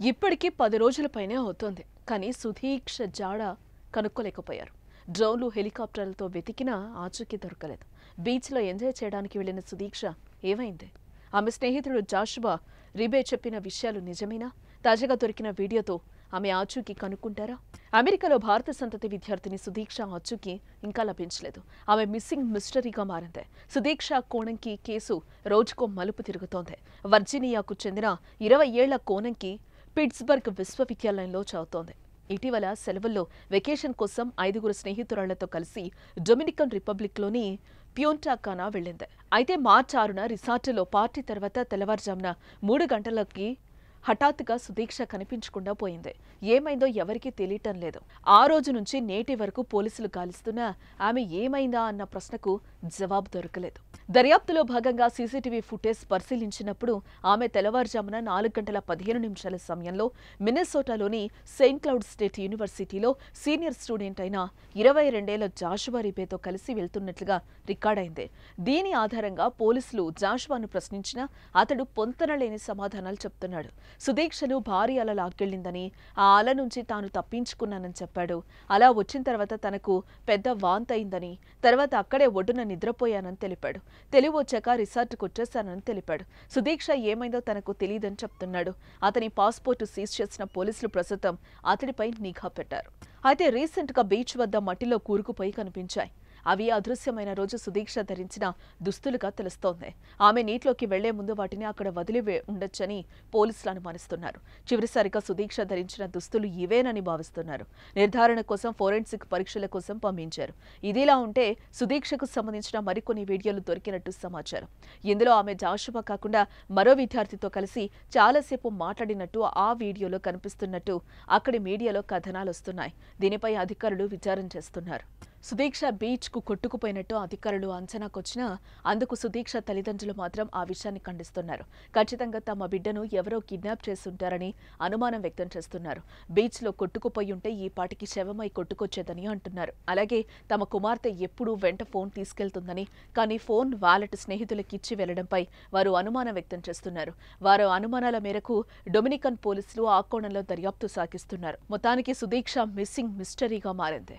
ఇప్పటికి 10 రోజుల పైనే అవుతోంది. కానీ సుధీక్ష జాడ కనుక్కోలేకపోయారు. డ్రోన్లు, హెలికాప్టర్లతో వెతికినా ఆచూకీ దొరకలేదు. బీచ్లో ఎంజాయ్ చేయడానికి వెళ్లిన సుధీక్ష ఏమైంది? ఆమె స్నేహితుడు జాషువా రిబే చెప్పిన విషయాలు నిజమేనా? తాజాగా దొరికిన వీడియోతో ఆమె ఆచూకీ కనుక్కుంటారా? అమెరికాలో భారత సంతతి విద్యార్థిని సుధీక్ష ఆచూకీ ఇంకా లభించలేదు. ఆమె మిస్సింగ్ మిస్టరీగా మారింది. సుధీక్ష కోణంకి కేసు రోజుకో మలుపు తిరుగుతోంది. వర్జీనియాకు చెందిన 20 ఏళ్ల కోణంకి పిట్స్బర్గ్ విశ్వవిద్యాలయంలో చదువుతోంది. ఇటీవల సెలవుల్లో వెకేషన్ కోసం 5 స్నేహితురాళ్లతో కలిసి డొమినికన్ రిపబ్లిక్లోని ప్యూంటా కానా వెళ్లింది. అయితే మార్చి 6న రిసార్టులో పార్టీ తర్వాత తెల్లవారుజామున 3 గంటలకి హఠాత్తుగా సుధీక్ష కనిపించకుండా పోయింది. ఏమైందో ఎవరికీ తెలియటం లేదు. ఆ రోజు నుంచి నేటి వరకు పోలీసులు గాలిస్తున్నా ఆమె ఏమైందా అన్న ప్రశ్నకు జవాబు దొరకలేదు. దర్యాప్తులో భాగంగా సీసీటీవీ ఫుటేజ్ పరిశీలించినప్పుడు ఆమె తెల్లవారుజామున 4:15 సమయంలో మిన్నెసోటాలోని సెయింట్ క్లౌడ్ స్టేట్ యూనివర్సిటీలో సీనియర్ స్టూడెంట్ అయిన 22 ఏళ్ల జాషువా రిబేతో కలిసి వెళ్తున్నట్లుగా రికార్డైంది. దీని ఆధారంగా పోలీసులు జాషువాను ప్రశ్నించినా అతడు పొంతనలేని సమాధానాలు చెప్తున్నాడు. సుధీక్షను భారీ అల లాక్కెళ్లిందని, ఆ అల నుంచి తాను తప్పించుకున్నానని చెప్పాడు. అలా వచ్చిన తర్వాత తనకు పెద్ద వాంతయిందని, తర్వాత అక్కడే ఒడ్డున నిద్రపోయానని తెలిపాడు. తెలివి వచ్చాక రిసార్టుకు వచ్చేశానని తెలిపాడు. సుధీక్ష ఏమైందో తనకు తెలియదని చెప్తున్నాడు. అతని పాస్పోర్టు సీజ్ చేసిన పోలీసులు ప్రస్తుతం అతడిపై నిఘా పెట్టారు. అయితే రీసెంట్గా బీచ్ వద్ద మట్టిలో కూరుకుపోయి కనిపించాయి. అవి అదృశ్యమైన రోజు సుధీక్ష ధరించిన దుస్తులుగా తెలుస్తోంది. ఆమె నీటిలోకి వెళ్లే ముందు వాటిని అక్కడ వదిలి ఉండొచ్చని పోలీసులు అనుమానిస్తున్నారు. చివరిసారిగా సుధీక్ష ధరించిన దుస్తులు ఇవేనని భావిస్తున్నారు. నిర్ధారణ కోసం ఫోరెన్సిక్ పరీక్షల కోసం పంపించారు. ఇదిలా ఉంటే సుధీక్షకు సంబంధించిన మరికొన్ని వీడియోలు దొరికినట్టు సమాచారం. ఇందులో ఆమె జాషువా కాకుండా మరో విద్యార్థితో కలిసి చాలాసేపు మాట్లాడినట్టు ఆ వీడియోలో కనిపిస్తున్నట్టు అక్కడి మీడియాలో కథనాలు వస్తున్నాయి. దీనిపై అధికారులు విచారణ చేస్తున్నారు. సుధీక్ష బీచ్కు కొట్టుకుపోయినట్టు అధికారులు అంచనాకొచ్చినా అందుకు సుధీక్ష తల్లిదండ్రులు మాత్రం ఆ విషయాన్ని ఖండిస్తున్నారు. ఖచ్చితంగా తమ బిడ్డను ఎవరో కిడ్నాప్ చేస్తుంటారని అనుమానం వ్యక్తం చేస్తున్నారు. బీచ్లో కొట్టుకుపోయి ఉంటే ఈ పాటికి శవమై కొట్టుకొచ్చేదని అంటున్నారు. అలాగే తమ కుమార్తె ఎప్పుడూ వెంట ఫోన్ తీసుకెళ్తుందని, కానీ ఫోన్ వాలెట్ స్నేహితులకిచ్చి వెళ్లడంపై వారు అనుమానం వ్యక్తం చేస్తున్నారు. వారు అనుమానాల మేరకు డొమినికన్ పోలీసులు ఆ కోణంలో దర్యాప్తు సాగిస్తున్నారు. మొత్తానికి సుధీక్ష మిస్సింగ్ మిస్టరీగా మారింది.